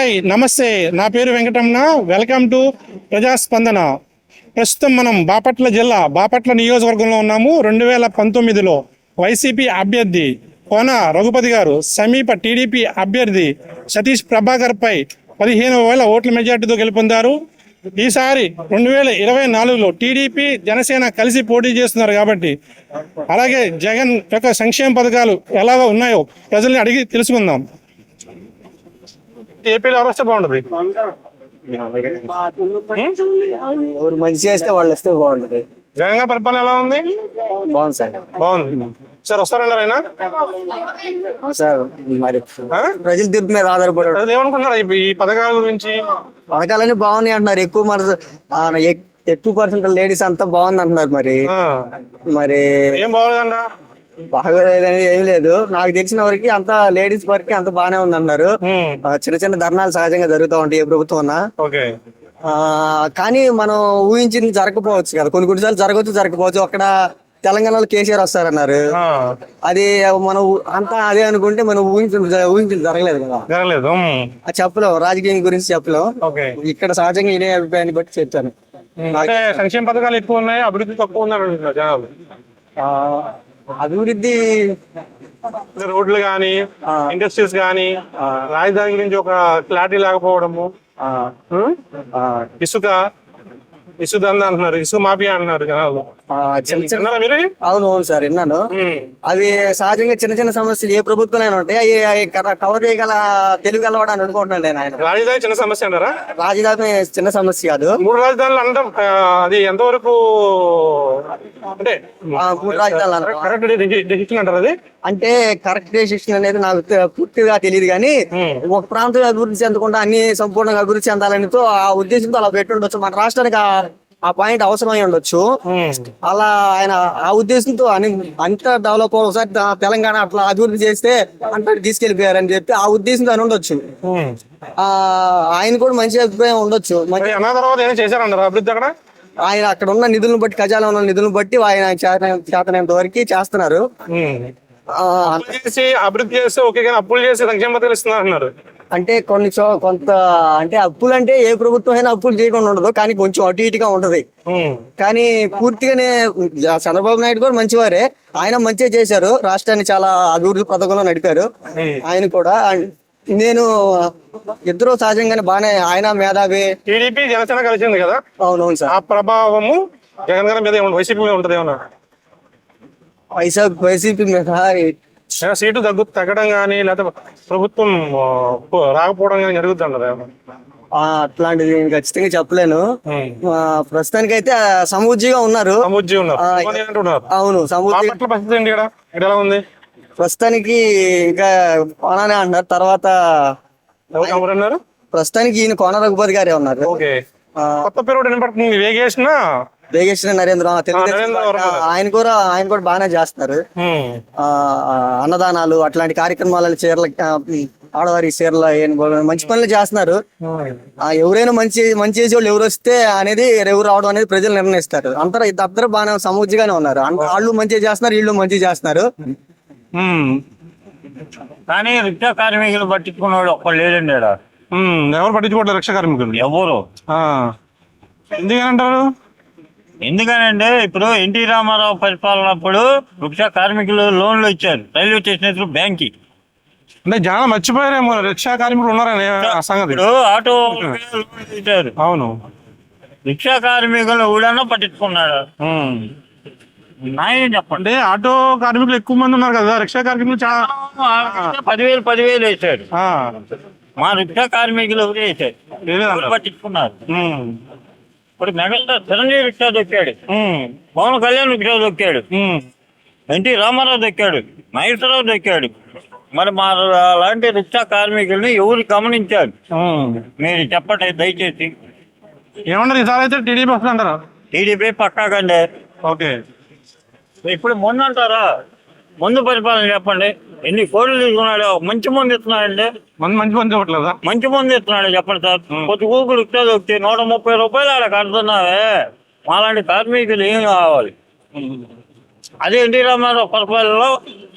Hi నమస్తే, నా పేరు వెంకటరమణ. Welcome to ప్రజాస్పందన. ప్రస్తుతం మనం బాపట్ల జిల్లా బాపట్ల నియోజకవర్గంలో ఉన్నాము. 2019లో వైసీపీ అభ్యర్థి కోన రఘుపతి గారు సమీప టీడీపీ అభ్యర్థి సతీష్ ప్రభాకర్ పై 15,000 ఓట్ల మెజార్టీతో గెలుపొందారు. ఈసారి 2024లో టీడీపీ జనసేన కలిసి పోటీ చేస్తున్నారు కాబట్టి, అలాగే జగన్ యొక్క సంక్షేమ పథకాలు ఎలాగో ఉన్నాయో ప్రజల్ని అడిగి తెలుసుకుందాం. ఏపీలో వస్తే బాగుంటది. ఎవరు మంచి చేస్తే వాళ్ళు వస్తే బాగుంటది. జగన్ గారి పరిపాలన ఎలా ఉంది? బాగుంది సార్. బాగుంది సార్. వస్తారన్నారు ఆయన సార్. మరి ప్రజల తీర్పు మీద ఆధారపడి ప్రజలు ఏమనుకుంటున్నారు ఈ పథకాల గురించి? పథకాలన్నీ బాగున్నాయి అంటున్నారు. ఎక్కువ పర్సెంట్ లేడీస్ అంతా బాగుంది అంటున్నారు. మరి ఏం బాగోలేదంట. బాగోలేదని ఏం లేదు. నాకు తెలిసిన వరకు అంత లేడీస్ వరకు అంత బాగానే ఉంది అన్నారు. చిన్న చిన్న ధర్నాలు సహజంగా జరుగుతూ ఉంటాయి ఏ ప్రభుత్వం ఉన్నా. కానీ మనం ఊహించింది జరగకపోవచ్చు కదా, కొన్నిసార్లు జరగకపోవచ్చు. అక్కడ తెలంగాణలో కేసీఆర్ వస్తారన్నారు. అది మనం అంతా అదే అనుకుంటే మనం ఊహించింది జరగలేదు కదా. చెప్పలేం, రాజకీయం గురించి చెప్పలేం. ఇక్కడ సహజంగా ఇదే అభిప్రాయాన్ని బట్టి చెప్తాను. సంక్షేమ పథకాలు ఎక్కువ ఉన్నాయి, అభివృద్ధి తక్కువ ఉన్నారు జనాలు. అభివృద్ధి రోడ్లు గానీ, ఇండస్ట్రీస్ గానీ, రాజధాని గురించి ఒక క్లారిటీ లేకపోవడము, ఇసుక దందా అంటున్నారు, ఇసుక మాఫియా అంటున్నారు జనాలు. అవును సార్, విన్నాను. అవి సహజంగా చిన్న చిన్న సమస్యలు ఏ ప్రభుత్వం ఉంటాయి, అవి కవర్ చేయగల తెలుగు గలవాడు అని అనుకుంటున్నాను నేను. ఆయన రాజధాని చిన్న సమస్య అంటారా? రాజధాని చిన్న సమస్య కాదు. 3 రాజధానులు అనడం అది ఎంతవరకు అంటే 3 రాజధానులు కరెక్ట్ డెసిషన్ అంటారు? అది అంటే కరెక్ట్ డెసిషన్ అనేది నాకు పూర్తిగా తెలియదు, కానీ ఒక ప్రాంతం అభివృద్ధి చెందకుండా అన్ని సంపూర్ణంగా అభివృద్ధి చెందాలనితో ఆ ఉద్దేశంతో అలా పెట్టుండొచ్చు. మన రాష్ట్రానికి ఆ పాయింట్ అవసరమై ఉండొచ్చు. అలా ఆయన ఆ ఉద్దేశంతో అంత డెవలప్ ఒకసారి తెలంగాణ అట్లా అభివృద్ధి చేస్తే అంతా తీసుకెళ్లిపోయారని చెప్పి ఆ ఉద్దేశంతో అని ఉండొచ్చు. ఆయన కూడా మంచి అభిప్రాయం ఉండొచ్చు. ఆయన అక్కడ ఉన్న నిధులను బట్టి, ఖజానా ఉన్న నిధులను బట్టి ఆయన చేతనంత వరకు చేస్తున్నారు. అభివృద్ధి చేస్తే ఓకే, కానీ అప్పులు చేసి సంక్షేమ పథకాలు ఇస్తున్నారు అన్నారు. అంటే కొంత అంటే అప్పులు అంటే ఏ ప్రభుత్వం అయినా అప్పులు చేయకుండా ఉండదు, కానీ కొంచెం అటు ఇటుగా ఉంటది. కానీ పూర్తిగానే చంద్రబాబు నాయుడు కూడా మంచివారే. ఆయన మంచిగా చేశారు, రాష్ట్రాన్ని చాలా అభివృద్ధి పథకంలో నడిపారు. ఆయన కూడా నేను ఇద్దరు సహజంగానే బాగానే, ఆయన మేధావి. టీడీపీ జనసేన కలిసింది కదా. అవునవును సార్. ఆ ప్రభావము జగన్ గారి మీద వైసీపీ మీద ఉంటది ఏమన్నా? వైసీపీ మీద సీటు తగ్గడం కానీ, లేకపోతే ప్రభుత్వం రాకపోవడం కానీ జరుగుతుంది అన్నది. అట్లాంటిది ఖచ్చితంగా చెప్పలేను. ప్రస్తుతానికి అయితే సమూజ్జిగా ఉన్నారు. అవును, ఎలా ఉంది ప్రస్తుతానికి? ఇంకా కోనానే అంటున్నారు. తర్వాత ప్రస్తుతానికి ఈయన కోన రఘుపతి గారే ఉన్నారు. కొత్త పేరు వినపడుతుంది, వేగేశ్వర నరేంద్ర. ఆయన కూడా బాగానే చేస్తున్నారు. అన్నదానాలు అట్లాంటి కార్యక్రమాలు, చీరల ఆడవారి చీరల మంచి పనులు చేస్తున్నారు. ఎవరైనా మంచి చేసే వాళ్ళు ఎవరు వస్తే అనేది, ఎవరు రావడం అనేది ప్రజలు నిర్ణయిస్తారు. అందరూ బాగానే సమూజ్జిగానే ఉన్నారు. వాళ్ళు మంచిగా చేస్తున్నారు, వీళ్ళు మంచిగా చేస్తున్నారు. కానీ రిక్షా కార్మికులు పట్టించుకున్నాడు ఒక్కడు లేదండి. ఎవరు పట్టించుకోవట్లేదు రిక్షా కార్మికులు ఎవరు? ఎందుకంటారు? ఎందుకనంటే ఇప్పుడు ఎన్టీ రామారావు పరిపాలనప్పుడు రిక్షా కార్మికులు లోన్లు ఇచ్చారు రైల్వే స్టేషన్ బ్యాంక్ కి. అంటే జనం మర్చిపోయారేమో రిక్షా కార్మికులు ఉన్నారని సంగతి. ఇప్పుడు ఆటో ఇచ్చారు. అవును, రిక్షా కార్మికులు ఊడన్నా పట్టించుకున్నాడు. నాయన చెప్పండి. ఆటో కార్మికులు ఎక్కువ మంది ఉన్నారు కదా, రిక్షా కార్మికులు 10,000 వేసాడు. మా రిక్షా కార్మికులు వేసారు, పట్టించుకున్నారు. ఇప్పుడు మెగాస్టార్ చిరంజీవి రిక్షా దొక్కాడు, పవన్ కళ్యాణ్ రిక్షా దొక్కాడు, ఎన్టీ రామారావు దొక్కాడు, నాగేశ్వరరావు దొక్కాడు. మరి మా లాంటి రిక్షా కార్మికుల్ని ఎవరు గమనించారు? మీరు చెప్పండి దయచేసి. ఏమన్నారు ఈసారి అయితే టీడీపీ వస్తుందంటారా? టీడీపీ పక్కాకండి. ఓకే. ఇప్పుడు ముందు అంటారా? ముందు పరిపాలన చెప్పండి. ఎన్ని కోట్లు తీసుకున్నాడు? మంచి మంది ఇస్తున్నాడండి. మంచి మంది ఇవ్వట్లేదా? మంచి మంది ఇస్తున్నాడు చెప్పండి సార్. కొద్ది కూకులు ఇచ్చేది ఒకటి 130 రూపాయలు ఆడ కడుతున్నావే. మాలాంటి కార్మికులు ఏం కావాలి? అదే ఎన్టీ రామారావు పరిపాలనలో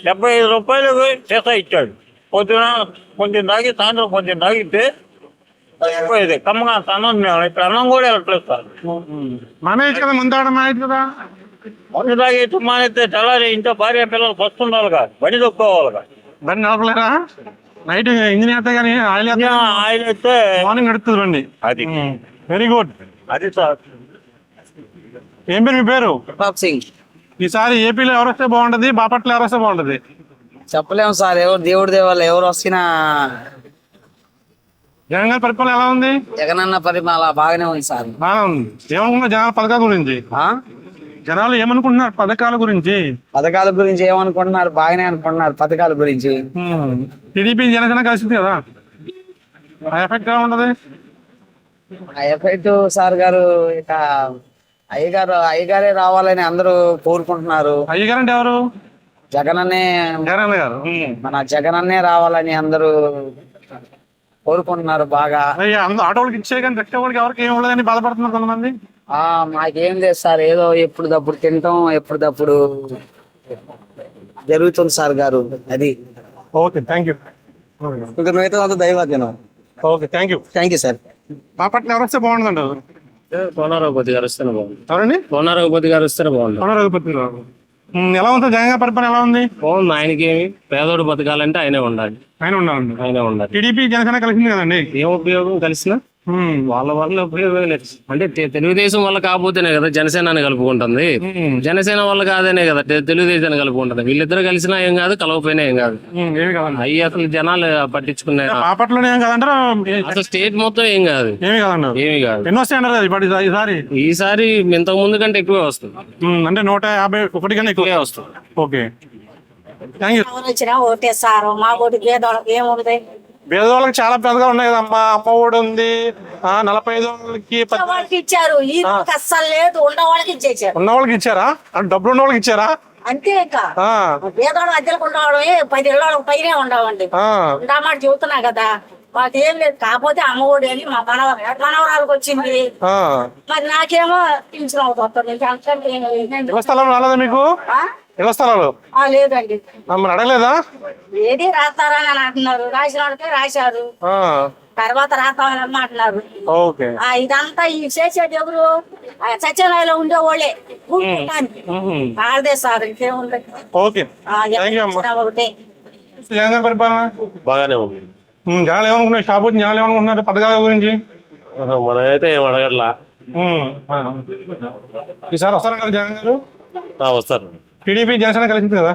75 రూపాయలు చేత ఇచ్చాడు. పొద్దున కొంచెం తాగి, సాయంత్రం కొంచెం తాగితే అయిపోయేది కమ్మగా అన్నం తినేవాళ్ళం. ఇప్పుడు అన్నం కూడా వెళ్ళట్లేదు సార్. మానేయచ్చు కదా, ముందు తాగడం మానేయచ్చు కదా. మందు తాగేసి మానేస్తే తెల్లారి ఇంట్లో భార్య పిల్లలు పస్తుండాలి కాదు, బండి తొక్కోవాలి కాదు. బండి నడపలేరా? నైట్ ఇంజిన్ వేస్తే కానీ ఆయిల్ ఆయన అయితే మార్నింగ్ నడుస్తుంది బండి. అది వెరీ గుడ్. అది సార్. ఏం పేరు మీ పేరు? ప్రతాప్ సింగ్. ఈసారి ఏపీలో ఎవరు వస్తే బాగుంటది, బాపట్ల ఎవరు వస్తే బాగుంటది? చెప్పలేము సార్, ఎవరు దేవుడి దేవాళ్ళు ఎవరు వస్తున్నా జగన్ గారి పరిపాలన ఎలా ఉంది? జగనన్న పరిపాలన బాగానే ఉంది సార్. బాగా ఉంది. ఏమనుకున్నారు జనాల పథకాల గురించి? జనాలు ఏమనుకుంటున్నారు పథకాల గురించి? పథకాల గురించి ఏమనుకుంటున్నారు? బాగానే అనుకుంటున్నారు పథకాల గురించి. టీడీపీ జనసేన కలిసింది కదా, ఆ ఎఫెక్ట్ ఎలా ఉంటది? ఆ ఎఫెక్ట్ సార్ గారు ఇక అయ్యగారే రావాలని అందరూ కోరుకుంటున్నారు. అయ్యగారు అంటే ఎవరు? జగనన్నే, జగన్ గారు. మన జగనన్నే రావాలని అందరూ కోరుకుంటున్నారు బాగా. ఆటోలకు ఇచ్చే కానీ రిక్షా వాళ్ళకి ఎవరికి ఏం ఉండదని బాధపడుతున్నారు కొంతమంది. మాకేం లేదు సార్, ఏదో ఎప్పుడు తప్పుడు తింటాం, ఎప్పుడు తప్పుడు జరుగుతుంది సార్ గారు. అది ఓకే, థ్యాంక్ యూ. మిగతా అంతా దైవాధీనం. Okay, thank you sir. Bapatla ఎవరు వస్తే బాగుంటుందండి? కోనారఘుపతి గారు వస్తేనే బాగుంది. ఎవరండి? కోనారఘుపతి గారు వస్తేనే బాగుంది. రఘుపతి గారు. ఎలా ఉంది జగన్ గారి పరిపాలన ఎలా ఉంది? బాగుంది. ఆయనకి ఏమి పేదోడు బతకాలంటే ఆయనే ఉండాలి. ఆయన ఉండాలండి. ఆయనే ఉండాలి. టీడీపీ జనసేన కలిసింది కదండి, ఏం ఉపయోగం కలిసిన వాళ్ళ వల్ల ఉపయోగం లేదు. అంటే తెలుగుదేశం వల్ల కాకపోతేనే కదా జనసేన కలుపుకుంటుంది. జనసేన వల్ల కాదనే కదా తెలుగుదేశాన్ని కలుపుకుంటుంది. వీళ్ళిద్దరు కలిసినా ఏం కాదు, కలవపోయినా ఏం కాదు. ఏమి కాదండి. అయ్యి అసలు జనాలు పట్టించుకునే బాపట్లోనే ఏం కాదంటారా? అసలు స్టేట్ మొత్తం ఏం కాదు, ఏమి కాదంటారు. ఏమి కాదు. ఎన్ని వస్తాయి అంటారు ఈసారి? ఈసారి ఇంతకు ముందు కంటే ఎక్కువే వస్తుంది. అంటే 151 కన్నా ఎక్కువే వస్తుంది. Okay, thank you. వచ్చినా ఒకటే సార్, మా ఒకటి పేదవాళ్ళకి ఏముంది? పేదవాళ్ళకి చాలా పెద్దగా ఉన్నాయి కదమ్మా. అమ్మ ఒడి ఉంది, 45 వాళ్ళకి వాళ్ళకి ఇచ్చారు, ఈ అస్సలు లేదు. ఉన్న వాళ్ళకి ఇచ్చేసారు. ఉన్న వాళ్ళకి ఇచ్చారా? అంటే డబ్బులు ఉన్న వాళ్ళకి ఇచ్చారా? అంతే. ఇంకా పేదవాడు అద్దెలకు ఉండవడం 10 ఇళ్ళ పైనే ఉండవండి. మాట చెబుతున్నా కదా, మాకు ఏం లేదు. కాకపోతే అమ్మఒడి అని మా మనవరాలకు వచ్చింది. మరి నాకేమో పింఛన్ అవుతుంది. ఇళ్ల స్థలం రాలేదా మీకు? ఇళ్ల స్థలాలు లేదండి. మరి అడగలేదా? ఏది రాస్తారని అని అంటున్నారు. రాసిన వాళ్ళకే రాశారు, తర్వాత రాస్తామని అంటున్నారు. ఓకే, ఇదంతా ఈ చేసేది ఎవరు? సత్యనారాయణలో ఉండేవాళ్ళే. ఆడదే సార్, ఇంకేముంది. ఓకే, ఒకటే జగన్ పరిపాలన బాగానే ఉంది. జనాలు ఏమనుకున్నారు? షాప్ వచ్చి జనాలు ఏమనుకుంటున్నారు పథకాల గురించి? మనమైతే ఏం అడగట్లా. ఈసారి వస్తారు కదా జగన్ గారు? వస్తారు. టీడీపీ జనసేన కలిసింది కదా,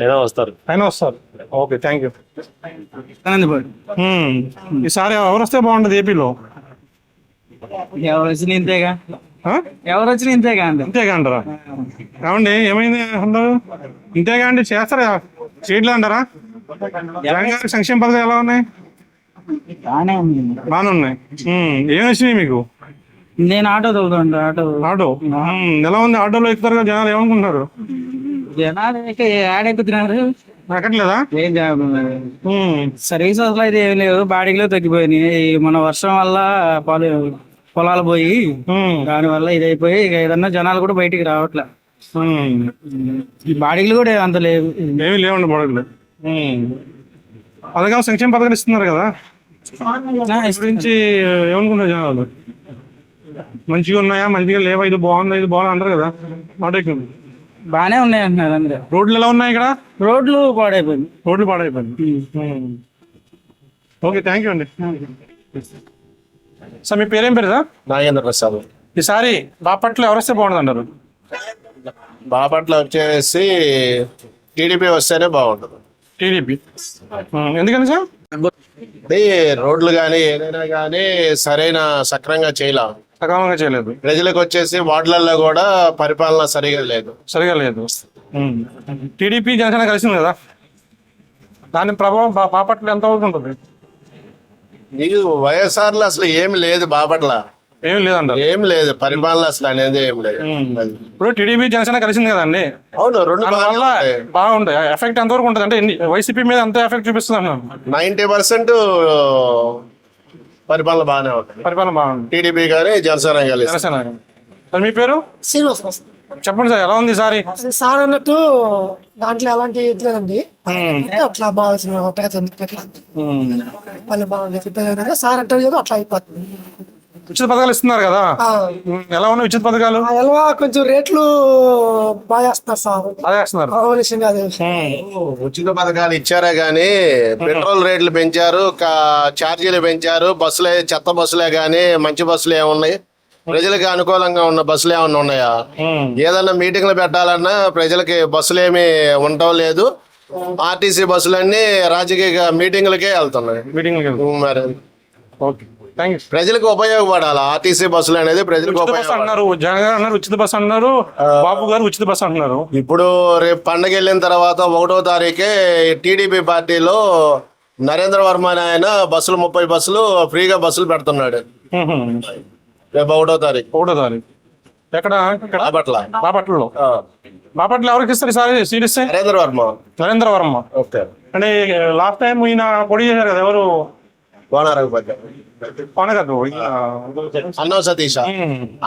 అయినా వస్తారు. అయినా వస్తారు. Okay, thank you. ఈసారి ఎవరు వస్తే బాగుంటది ఏపీలో? ఎవరు వచ్చిన ఇంతేగా, ఎవరు వచ్చిన ఇంతేగా. ఇంతేగా అంటారా? ఏమండి ఏమైంది అంటారు? ఇంతేగా అండి, చేస్తారా చేయట్లేదు అంటారా? జగన్ గారి సంక్షేమ పథకాలు ఎలా ఉన్నాయి? బాగానే ఉన్నాయి. ఏం వచ్చినాయి మీకు? నేను ఆటో తోలుతుంటా. ఆటో ఎలా ఉంది? ఆటోలో ఎక్కుతారు కదా జనాలు, ఏమనుకుంటున్నారు? జనాలు ఆడెక్కుతున్నారు. ఎక్కట్లేదా? సర్వీస్ అసలు అయితే ఏం లేవు, బాడీలో తగ్గిపోయినాయి. మన వర్షం వల్ల పొలాలు పోయి దాని వల్ల ఇది అయిపోయి ఇక ఏదన్నా జనాలు కూడా బయటికి రావట్లే. బాడీలు కూడా అంత లేవు, ఏమి లేవండి బాడీలు. పథకాలు సంక్షేమ పథకాలు ఇస్తున్నారు కదా, గురించి ఏమనుకుంటారు జనాలు? మంచిగా ఉన్నాయా, మంచిగా లేవా, ఇది బాగుందా, ఇది బాగుంది అంటారు కదా. ఆటోకి బాగానే ఉన్నాయి అంటున్నారు అందరూ. రోడ్లు ఎలా ఉన్నాయి ఇక్కడ? రోడ్లు పాడైపోయింది. ఓకే, థ్యాంక్ యూ అండి. సార్ మీ పేరేం పేరు సార్? నాగేంద్ర ప్రసాద్. ఈసారి బాపట్ల ఎవరు వస్తే బాగుంటుంది అంటారు? బాపట్ల వచ్చేసి టీడీపీ వస్తేనే బాగుంటుంది. టీడీపీ. ఎందుకని సార్? రోడ్లు కానీ ఏదైనా కానీ సరైన సక్రంగా చేయలేం, సకాలంగా చేయలేదు. ప్రజలకు వచ్చేసి వార్డులలో కూడా పరిపాలన సరిగా లేదు. టీడీపీ జనసేన కలిసింది కదా, దాని ప్రభావం బాపట్ల ఎంత అవుతుంటుంది? నీకు వైఎస్ఆర్లో అసలు ఏమి లేదు, బాపట్ల ఏమి లేదంటారు? ఏం లేదు, పరిపాలన అసలు అనేది ఏం లేదు. ఇప్పుడు టీడీపీ జనసేన కలిసింది కదండి, అవును, రెండు బాగుంటాయి. ఎఫెక్ట్ ఎంతవరకు ఉంటుంది? అంటే వైసీపీ మీద ఎంత ఎఫెక్ట్ చూపిస్తుంది అన్నాను? 90% పరిపాలన బాగానే ఉంటుంది. పరిపాలన బాగుంది. టీడీపీ కానీ జనసేన కలిసి. జనసేన. మీ పేరు? శ్రీనివాస. చెప్పండి సార్, ఎలా ఉంది ఈసారి? సార్ అన్నట్టు దాంట్లో ఎలాంటి ఇది లేదండి. అట్లా బాగా మళ్ళీ బాగుంది. సార్ అంటే అట్లా అయిపోతుంది. ఉచిత పథకాలు ఇస్తున్నారు కదా, ఎలా ఉన్నాయి ఉచిత పథకాలు? ఎలా కొంచెం రేట్లు బాగా వేస్తున్నారు సార్. అదే వేస్తున్నారు. ఉచిత పథకాలు ఇచ్చారే గానీ పెట్రోల్ రేట్లు పెంచారు, ఛార్జీలు పెంచారు. బస్సులే చెత్త బస్సులే గానీ మంచి బస్సులు ఏమున్నాయి? ప్రజలకి అనుకూలంగా ఉన్న బస్సులు ఏమన్నా ఉన్నాయా? ఏదన్నా మీటింగ్లు పెట్టాలన్నా ప్రజలకి బస్సులు ఏమి ఉండటం లేదు. ఆర్టీసీ బస్సులన్నీ రాజకీయ మీటింగ్లకే వెళ్తున్నాయి. మరి ఓకే, థ్యాంక్ యూ. ప్రజలకు ఉపయోగపడాలి ఆర్టీసీ బస్సులు అనేది, ప్రజలకు ఉపయోగపడాలి. అన్నారు జగన్ గారు అన్నారు ఉచిత బస్సు అన్నారు, బాబు గారు ఉచిత బస్సు అంటున్నారు. ఇప్పుడు రేపు పండగ వెళ్ళిన తర్వాత 1వ తారీఖే టీడీపీ పార్టీలో నరేంద్ర వర్మ అనే ఆయన బస్సులు 30 బస్సులు ఫ్రీగా బస్సులు పెడుతున్నాడు. రేపు 1వ తారీఖు. 1వ తారీఖు ఎక్కడ? బాపట్లలో. ఆ. బాపట్ల ఎవరికి ఇస్తారు ఈసారి సీట్ ఇస్తే? నరేంద్ర వర్మ. ఓకే. అంటే లాస్ట్ టైం ఈయన పొడి చేశారు కదా, ఎవరు?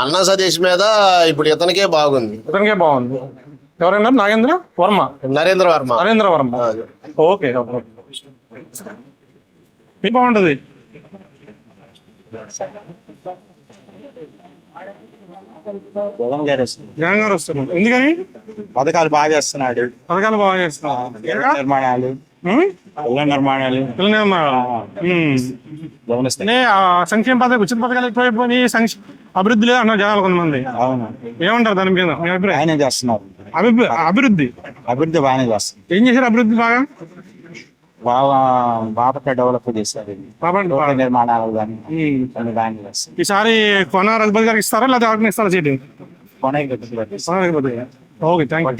అన్నా సతీష్ మీద ఇప్పుడు ఇతనికే బాగుంది. ఎవరైనా నాగేంద్ర వర్మ, నరేంద్ర వర్మ. ఓకే, బాగుంటది. జగన్ గారు వస్తారు. ఎందుకని? పథకాలు బాగా చేస్తున్నాడు. నిర్మాణాలు సంక్షేమ పథకాలు, ఉచిత పథకాలు ఎక్కువైపోయి అభివృద్ధి లేదు అన్నారు జనాలు కొంతమంది. అవును, ఏమంటారు దాని మీద మీ అభిప్రాయం? బాగానే చేస్తున్నారు. అభివృద్ధి బాగానే చేస్తున్నారు. ఏం చేశారు అభివృద్ధి? బాగా బాపట్ల డెవలప్ చేశారు. నిర్మాణాలు కానీ బాగానే చేస్తారు. ఈసారి కొన రఘుపతి గారికి ఇస్తారా లేదా ఎవరికి ఇస్తారా సీటు? Okay, thank you.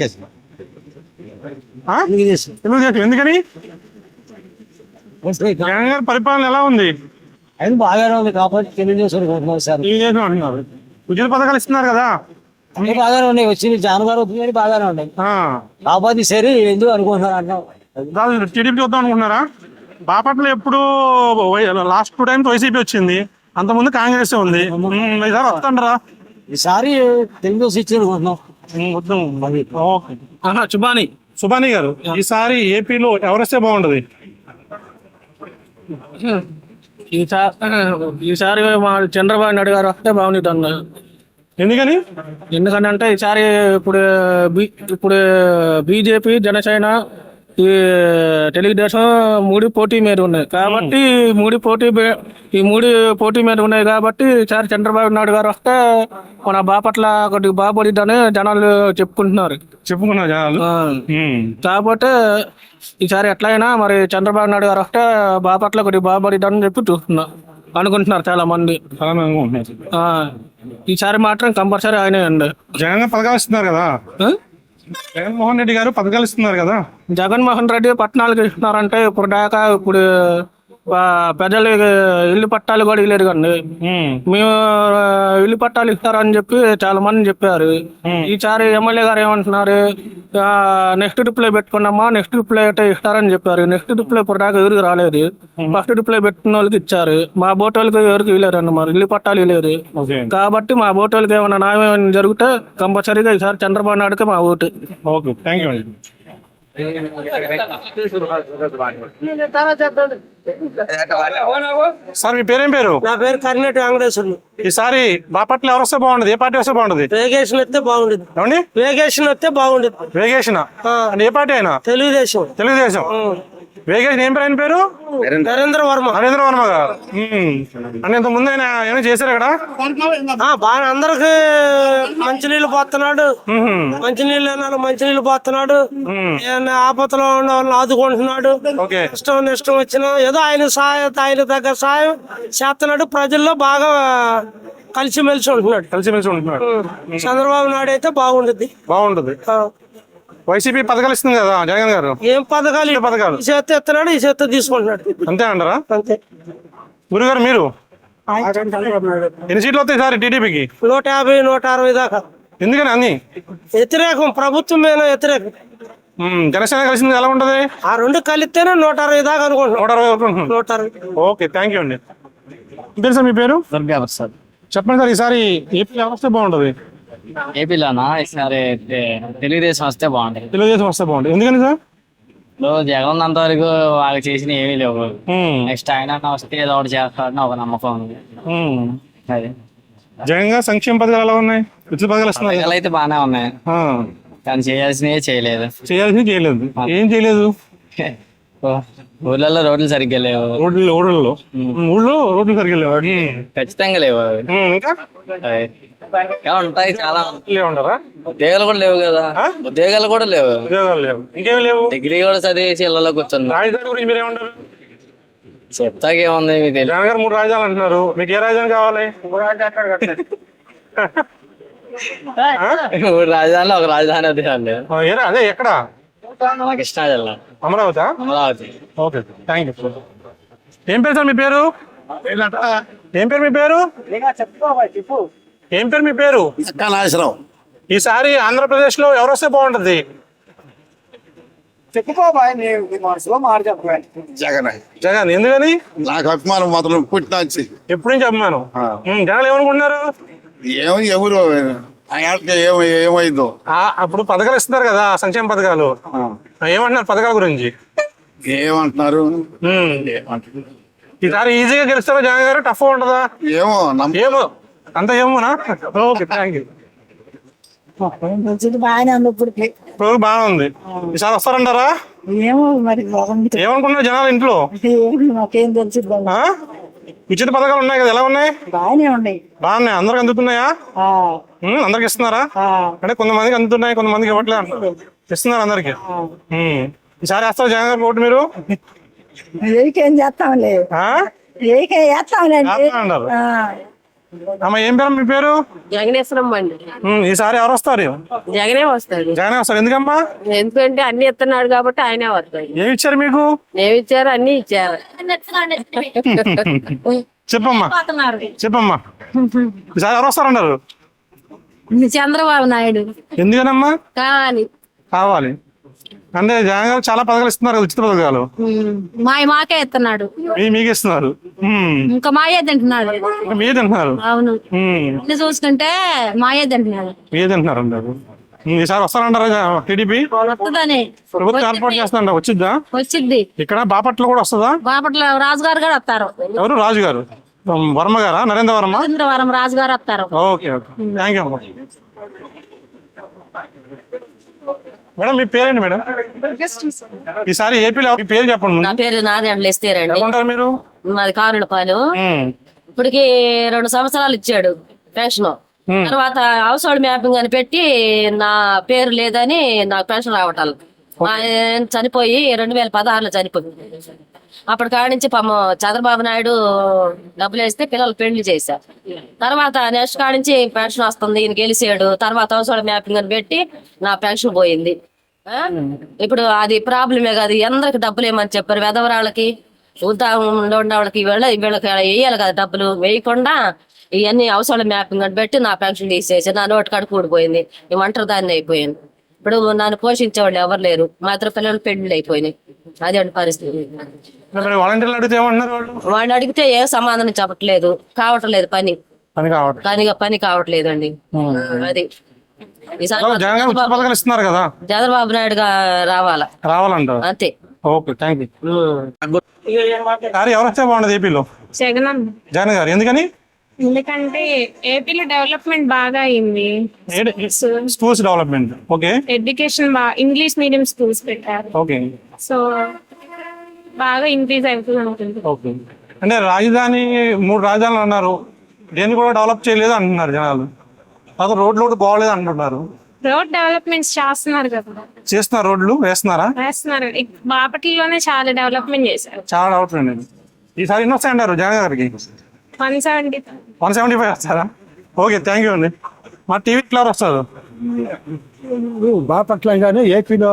ఎందుకని? జగన్ గారి పరిపాలన ఎలా ఉంది? బాగానే ఉంది కాబట్టి తెలుగుదేశం అంటున్నారు. ఉచిత పథకాలు ఇస్తున్నారు కదా, అన్ని బాగానే ఉన్నాయి. వచ్చింది జాన్ గారు వచ్చిందని బాగానే ఉన్నాయి. కాకపోతే సరే ఎందుకు అనుకుంటున్నారు అంటాం. టీడీపీ చూద్దాం అనుకుంటున్నారా? బాపట్ల ఎప్పుడు లాస్ట్ 2 times వైసీపీ వచ్చింది, అంతకుముందు కాంగ్రెస్ ఉంది. ఈసారి వస్తుండరా? ఈసారి తెలుగుదేశం ఇచ్చి అనుకుంటున్నాం. సుబాని గారు, ఈసారి ఏపీలో ఎవరిస్తే బాగుంటది? ఈసారి మా చంద్రబాబు నాయుడు గారు వస్తే బాగుంది అన్నారు. ఎందుకని? ఎందుకంటే ఈసారి ఇప్పుడు బీజేపీ, జనసేన, ఈ తెలుగుదేశం 3 పోటీ మీద ఉన్నాయి కాబట్టి ఈ మూడు పోటీ మీద ఉన్నాయి కాబట్టి ఈసారి చంద్రబాబు నాయుడు గారు వస్తే మన బాపట్ల కొద్దిగా బాగుపడిద్దని జనాలు చెప్పుకుంటున్నారు జనాలు. కాబట్టి ఈసారి ఎట్లయినా మరి చంద్రబాబు నాయుడు గారు వస్తే బాపట్ల కొద్దిగా బాగుపడిద్దని చెప్పి అనుకుంటున్నారు చాలా మంది. ఈసారి మాత్రం కంపల్సరీ ఆయనే అండి. జగన్ పథకాలు ఇస్తున్నారు కదా, జగన్మోహన్ రెడ్డి గారు పథకాలు ఇస్తున్నారు కదా. జగన్మోహన్ రెడ్డి పట్టణాలకు ఇస్తున్నారంటే ఇప్పుడు ప్రజలు ఇల్లు పట్టాలు కూడా ఇవ్వలేదు కండి. మేము ఇల్లు పట్టాలు ఇస్తారని చెప్పి చాలా మంది చెప్పారు. ఈసారి ఎమ్మెల్యే గారు ఏమంటున్నారు, నెక్స్ట్ రిప్లై పెట్టుకున్నామా, నెక్స్ట్ రిప్లై అయితే ఇస్తారని చెప్పారు. నెక్స్ట్ రిప్లై ఇప్పుడు దాకా ఎవరికి రాలేదు. ఫస్ట్ రిప్లై పెట్టుకున్న వాళ్ళకి ఇచ్చారు, మా బోటోళ్ళకి ఎవరికి ఇవ్వలేరు మరి ఇల్లు పట్టాలు ఇవ్వలేదు. కాబట్టి మా బోటోళ్ళకి ఏమైనా న్యాయం జరిగితే కంపల్సరీగా ఈసారి చంద్రబాబు నాయుడుకి మా ఓటు. ఓకే, థ్యాంక్ యూ అండి. సార్ మీ పేరేం పేరు? నా పేరు కర్ణెట్ వెంకటేశ్వరులు. ఈసారి బాపట్ల ఎవరు వస్తే బాగుండదు? ఏ పార్టీ వస్తే బాగుంటది? వేగేషన్ వస్తే బాగుండదు. ఏమండి? వేగేషన్ వస్తే బాగుండదు. వేగేషన్ అంటే ఏ పార్టీ అయినా? తెలుగుదేశం. వేగేషన్ ఏం పేరు? ఆయన పేరు నరేంద్ర వర్మ గారు. అంటే ఇంత ముందు ఆయన ఏమైనా చేశారు ఇక్కడ? బాగా అందరికి మంచినీళ్ళు పోతున్నాడు. మంచినీళ్ళు పోతున్నాడు. ఆపదలో ఉన్న వాళ్ళని ఆదుకుంటున్నాడు. ఇష్టం వచ్చినా ఏదో ఆయన దగ్గర సాయం చేస్తున్నాడు. ప్రజల్లో బాగా కలిసిమెలిసి ఉంటున్నాడు. చంద్రబాబు నాయుడు అయితే బాగుంటుంది. వైసీపీ పథకాలు ఇస్తుంది కదా జగన్ గారు. ఏం పథకాలు? ఈ చేత ఎత్తున్నాడు, ఈ చేత తీసుకుంటున్నాడు. అంతే అంటారా? అంతే. గురుగారు మీరు ఎన్ని సీట్లు వస్తాయి సార్ టీడీపీకి? 150, 160 దాకా. ఎందుకని అన్ని? వ్యతిరేకం, ప్రభుత్వం మీద వ్యతిరేకం. జనసేన కలిసింది ఎలా ఉంటది? ఆ రెండు కలిస్తేనే 160 దాకా అనుకుంటున్నాం. 160. ఓకే, థ్యాంక్ యూ అండి. సార్ మీ పేరు? చెప్పండి సార్, ఈసారి ఏపీ వ్యవస్థ బాగుంటది? ఏపీలోనా ఈసారి తెలుగుదేశం వస్తే బాగుంటుంది. తెలుగుదేశం వస్తే బాగుంటుంది. ఎందుకని సార్? ఇప్పుడు జగన్ ఉన్నంత వరకు వాళ్ళు చేసిన ఏమీ లేవు. నెక్స్ట్ ఆయన వస్తే ఏదో ఒకటి చేస్తాడని ఒక నమ్మకం ఉంది. అది జగన్ గారు సంక్షేమ పథకాలు ఎలా ఉన్నాయి? ఉచిత పథకాలు ఇస్తున్నారు. పథకాలు అయితే బాగానే ఉన్నాయి, కానీ చేయాల్సినవి చేయలేదు. చేయాల్సింది చేయలేదు. ఏం చేయలేదు? ఊర్లలో రోడ్లు సరిగ్గా లేవు. ఊళ్ళో రోడ్లు సరిగ్గా లేవు. ఖచ్చితంగా లేవు అవి. ఇంకా అవి ఇంకా ఉంటాయి చాలా. ఉండరా? ఉద్యోగాలు కూడా లేవు కదా. ఉద్యోగాలు కూడా లేవు. ఉద్యోగాలు లేవు. ఇంకేం లేవు. డిగ్రీ కూడా చదివేసి ఇళ్లలో కూర్చున్నా. రాజధాని గురించి మీరేమంటారు? చెప్తాకేముంది మీకు తెలియదు. జగన్ గారు 3 రాజధానులు అంటున్నారు. మీకు ఏ రాజధాని కావాలి? 3 రాజధానిలో ఒక రాజధాని అది అండి. అదే ఎక్కడ? కృష్ణా జిల్లా Amaravati. Amaravati. Okay, thank you. ఏం పేరు సార్ మీ పేరు? ఏం పేరు మీ పేరు? ఏం పేరు మీ పేరు? నాగేశ్వరరావు. ఈసారి ఆంధ్రప్రదేశ్ లో ఎవరు వస్తే బాగుంటది? జగన్. జగన్. ఎందుకని? నాకు అభిమానం మాత్రం పుట్టినాచి. ఎప్పుడు నుంచి అభిమానం? జనాలు ఏమనుకుంటున్నారు? ఎవరు ఏమైందో అప్పుడు పథకాలు ఇస్తున్నారు కదా, సంక్షేమ పథకాలు. ఏమంటున్నారు పథకాల గురించి? ఏమంటున్నారు? ఈసారి ఈజీగా గెలుస్తారా జగన్ గారు? టఫ్ ఉంటుందా? ఏమో అంత ఏమోనా? Okay, thank you. బాగానే ఉంది. ఇప్పుడు బాగా ఉంది. ఈసారి వస్తారంటారా? ఏమో మరి ఏమనుకున్నారు జనాలు ఇంట్లో? మాకేం తెలుసు. ఉచిత పథకాలు ఉన్నాయి కదా, ఎలా ఉన్నాయి? బాగానే ఉన్నాయి. బాగున్నాయి. అందరికి అందుతున్నాయా? అందరికి ఇస్తున్నారా? అంటే కొంతమందికి అందుతున్నాయి, కొంతమందికి ఇవ్వట్లేదు అంటారు. ఇస్తున్నారు అందరికి. ఈసారి వేస్తారు జగన్ గారు ఓటు మీరు? ఏం చేస్తాంలే, అంటారు. అమ్మ ఏం పేరు మీ పేరు? జగనేశ్వరం అండి. ఈసారి ఎవరు వస్తారు? జగనే వస్తాడు. జగనే వస్తారు. ఎందుకమ్మా? ఎందుకంటే అన్ని ఇస్తున్నాడు కాబట్టి ఆయనే వస్తాడు. ఏమి ఇచ్చారు మీకు? ఏమి ఇచ్చారు? అన్ని ఇచ్చారు. చెప్పమ్మా. ఈసారి ఎవరు వస్తారన్నారు? చంద్రబాబు నాయుడు. ఎందుకనమ్మా? కావాలి అంటే జగన్ గారు చాలా పథకాలు ఇస్తున్నారు కదా, ఉచిత పథకాలు. మాకే ఇస్తున్నాడు. మీకు ఇస్తున్నారు. ఇంకా మాయే తింటున్నాడు. మీరు తింటున్నారు? అవును, చూసుకుంటే మాయే తింటున్నాడు. మీరు తింటున్నారు అంటారు. ఈసారి వస్తారంటారా టీడీపీ? వస్తుందని ప్రభుత్వం ఏర్పాటు చేస్తారంట. వచ్చిద్ది. ఇక్కడ బాపట్ల కూడా వస్తుందా? బాపట్ల రాజుగారు కూడా వస్తారు. ఎవరు? రాజు గారు. వర్మ గారా? నరేంద్ర వర్మ. నరేంద్రవరం రాజుగారు వస్తారు. Okay, thank you. మేడం మీ పేరేంటి మేడం? ఈసారి ఏపీలో మీ పేరు చెప్పండి. నా పేరు నారాయణ లేస్తేరండి. ఉంటారు మీరు? మాది కారులపాలెం. ఇప్పటికి 2 సంవత్సరాలు ఇచ్చాడు పెన్షన్. తర్వాత హౌస్ హోల్డ్ మ్యాపింగ్ అని పెట్టి నా పేరు లేదని నాకు పెన్షన్ రావటాలు. ఆయన చనిపోయి 2016లో చనిపోయింది. అప్పటి కాడి నుంచి పాపం చంద్రబాబు నాయుడు డబ్బులు వేస్తే పిల్లలు పెళ్లి చేశారు. తర్వాత నెక్స్ట్ కాడి నుంచి పెన్షన్ వస్తుంది, ఈయన గెలిచాడు. తర్వాత హౌస్ హోల్డ్ మ్యాపింగ్ అని పెట్టి నా పెన్షన్ పోయింది. ఇప్పుడు అది ప్రాబ్లమే కాదు. అందరికి డబ్బులు ఏమని చెప్పారు? వెధవరాళ్ళకి, ఉద్యోగంలో ఉన్న వాళ్ళకి, వీళ్ళకి వేయాలి కదా డబ్బులు. వేయకుండా ఇవన్నీ హౌస్ హోల్డ్ మ్యాపింగ్ అని పెట్టి నా పెన్షన్ తీసేసి నా నోటి కాడ కూడిపోయింది. ఒంటరి దాన్ని అయిపోయింది. ఇప్పుడు నన్ను పోషించేవాళ్ళు ఎవరు లేరు. మా ఇద్దరు పిల్లలు పెళ్లి అయిపోయినాయి. అదే పరిస్థితి. వాళ్ళు అడిగితే ఏ సమాధానం చెప్పట్లేదు. కావట్లేదు పని కావట్లేదు అండి. అది చంద్రబాబు నాయుడు రావాలంట. అంతే. Okay, thank you. ఎవరు వస్తే బాగుండదు ఏపీలో? జగన్ గారు. ఎందుకని? ఎందుకంటే ఏపీలో డెవలప్మెంట్ బాగా అయింది. Schools development. Okay. Education English medium schools పెట్టారు. ఓకే. సో బాగా ఇంక్రీజ్ అవుతుంది. ఓకే. అంటే రాజధాని 3 రాజధానులు అన్నారు. దేన్ని కూడా డెవలప్ చేయలేదు అంటున్నారు జనాలు. అసలు రోడ్లు కూడా బాగోలేదు అంటున్నారు. రోడ్ డెవలప్మెంట్స్ చేస్తున్నారు కదా. చేస్తున్నారు. రోడ్లు వేస్తున్నారు. బాపట్లలోనే చాలా డెవలప్మెంట్ చేశారు. చాలా డెవలప్మెంట్. ఈసారి ఎన్ని వస్తాయి అంటారు జగన్ గారికి? 175 వస్తారా? ఓకే, థ్యాంక్ యూ అండి. మా టీవీ క్లవర్ వస్తారు. బాపట్ల కానీ ఏపీలో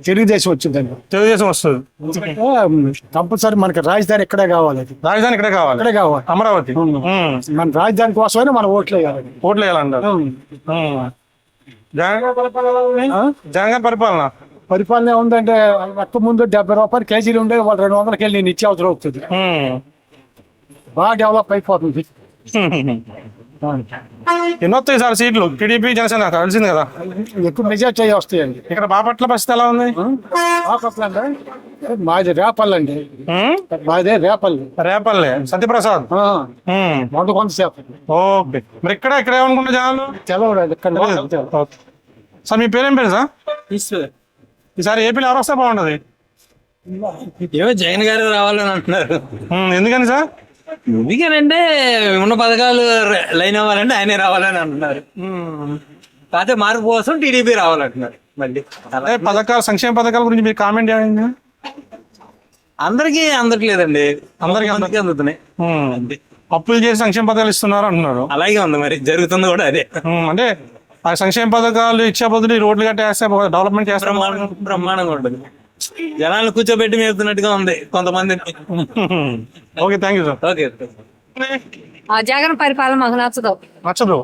తెలుగుదేశం వచ్చిందండి. తెలుగుదేశం వస్తుంది. కంపల్సరీ మనకి రాజధాని ఇక్కడే కావాలి. రాజధాని ఇక్కడే కావాలి. అమరావతి. మన రాజధాని కోసమైనా మనం ఓట్లు వేయాలంటారు. జగన్ పరిపాలన ఉందంటే ఎక్కువ ముందు 70 రూపాయలు కేజీలు ఉండే వాళ్ళు 200కి వెళ్ళి నేను నిత్యావసరం అవుతుంది. బాగా డెవలప్ అయిపోతుంది. ఎన్ని వస్తాయి సార్ సీట్లు టీడీపీ జనసేన కలిసింది కదా? ఎక్కువ మెజార్టీ వస్తాయండి. ఇక్కడ బాపట్ల పరిస్థితి ఎలా ఉంది? మాది రేపల్లి అండి. మాదే రేపల్లి. రేపల్లె సత్యప్రసాద్. కొంతసేపు ఓకే, మరి ఇక్కడ ఏమనుకుంటా జనాలు? తెలవలేదు ఇక్కడ. ఓకే. సార్ మీ పేరేం పేరు సార్? ఈసారి ఏపీలో ఎవరు వస్తే బాగుంటది? ఏమో జగన్ గారు రావాలని అంటున్నారు. ఎందుకని సార్? ఎందుకంటే ఉన్న పథకాలు లైన్ అవ్వాలంటే ఆయనే రావాలని అంటున్నారు. కాకపోతే మార్పు కోసం టీడీపీ రావాలంటున్నారు. మళ్ళీ అదే పథకాలు, సంక్షేమ పథకాల గురించి మీరు కామెంట్ చేయండి. అందరికీ అందట్లేదండి, అందరికీ అందుతున్నాయి. అంతే. అప్పులు చేసి సంక్షేమ పథకాలు ఇస్తున్నారు అంటున్నారు. అలాగే ఉంది, మరి జరుగుతుంది కూడా అదే. అంటే ఆ సంక్షేమ పథకాలు ఇచ్చే బదులు రోడ్లు కట్టేస్తే డెవలప్మెంట్ చేస్తారు. బ్రహ్మాండంగా ఉంటుంది. జనాలను కూర్చోబెట్టి మేపుతున్నట్టుగా ఉంది కొంతమంది. Okay, thank you sir. Okay. Jagan పరిపాలన మాకు నచ్చదు. నచ్చదు.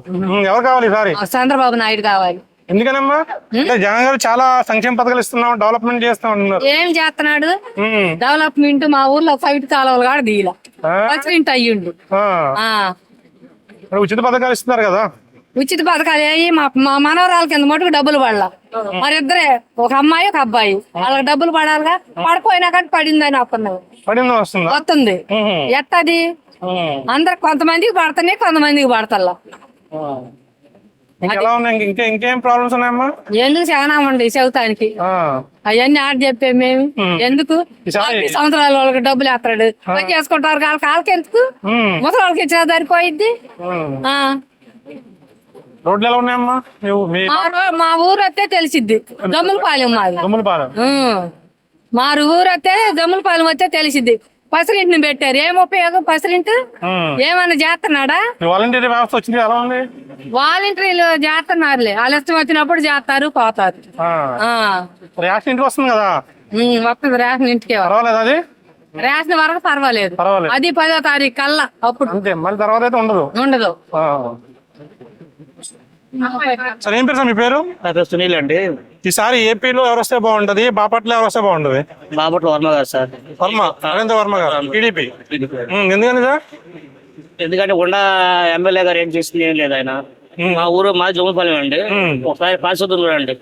ఎవరు కావాలి ఈసారి? చంద్రబాబు నాయుడు కావాలి. ఎందుకనమ్మా? అంటే జగన్ గారు చాలా సంక్షేమ పథకాలు ఇస్తున్నాం, డెవలప్మెంట్ చేస్తాం అంటున్నారు. ఏం చేస్తున్నాడు డెవలప్మెంట్? మా ఊర్లో 5 కాలువలు కూడా దిగిలా, పచ్చింటి అయ్యిండు. ఉచిత పథకాలు ఇస్తున్నారు కదా? ఉచిత పథకాలు అయ్యి మా మనవరాల కింద మటుకు డబ్బులు పడాల. మరి ఇద్దరే, ఒక అమ్మాయి ఒక అబ్బాయి, వాళ్ళకి డబ్బులు పడాలిగా. పడిపోయినా కానీ పడిందని పడింది వస్తుంది. ఎట్టది? అందరు కొంతమందికి పడుతున్నాయి, కొంతమందికి పడతల్లా. ఇంకేం ప్రాబ్లమ్స్ ఉన్నాయమ్మా? ఎందుకు చాలా ఉండి చెబుతానికి అవన్నీ ఆడ చెప్పే మేము. ఎందుకు 40 సంవత్సరాల వాళ్ళకి డబ్బులు వేస్తాడు, చేసుకుంటారు. వాళ్ళకి ఎందుకు? ముసలి వాళ్ళకి ఇచ్చిన సరిపోయిద్ది. రోడ్లు ఎలా ఉన్నాయమ్మా? మా ఊరు వస్తే తెలిసిద్ది. దమ్ములపాలెం మాది. మా ఊరు వస్తే దమ్ములపాలెం వస్తే తెలిసిద్ది. పసిరింటిని పెట్టారు, ఏం ఉపయోగం? పసిరింటి ఏమన్నా చేస్తున్నాడా? వాలంటీర్ వ్యవస్థ వచ్చింది, ఎలా ఉంది? వాలంటీర్లు చేస్తున్నారులే, వాళ్ళ ఇష్టం వచ్చినప్పుడు చేస్తారు, పోతారు. రేషన్ ఇంటికి వస్తుంది కదా? వస్తుంది రేషన్ ఇంటికి. పర్వాలేదు, అది రేషన్ వరకు పర్వాలేదు. అది 10వ తారీఖు కల్లా అప్పుడు అంతే, మళ్ళీ తర్వాత అయితే ఉండదు. సార్ ఏం పేరు సార్ మీ పేరు? సునీల్ అండి. ఈసారి ఏపీలో ఎవరు వస్తే బాగుంటది, బాపట్ల ఎవరు వస్తే బాగుంటది? బాపట్ల వర్మ గారు సార్. నరేంద్ర వర్మ గారు, టీడీపీ. ఎందుకని సార్? ఎందుకంటే ఉన్న ఎమ్మెల్యే గారు ఏం చేసింది ఏం లేదు. ఆయన మా ఊరు మా జోమపాలెం అండి. ఒకసారి పారిశుద్ధం చూడండి,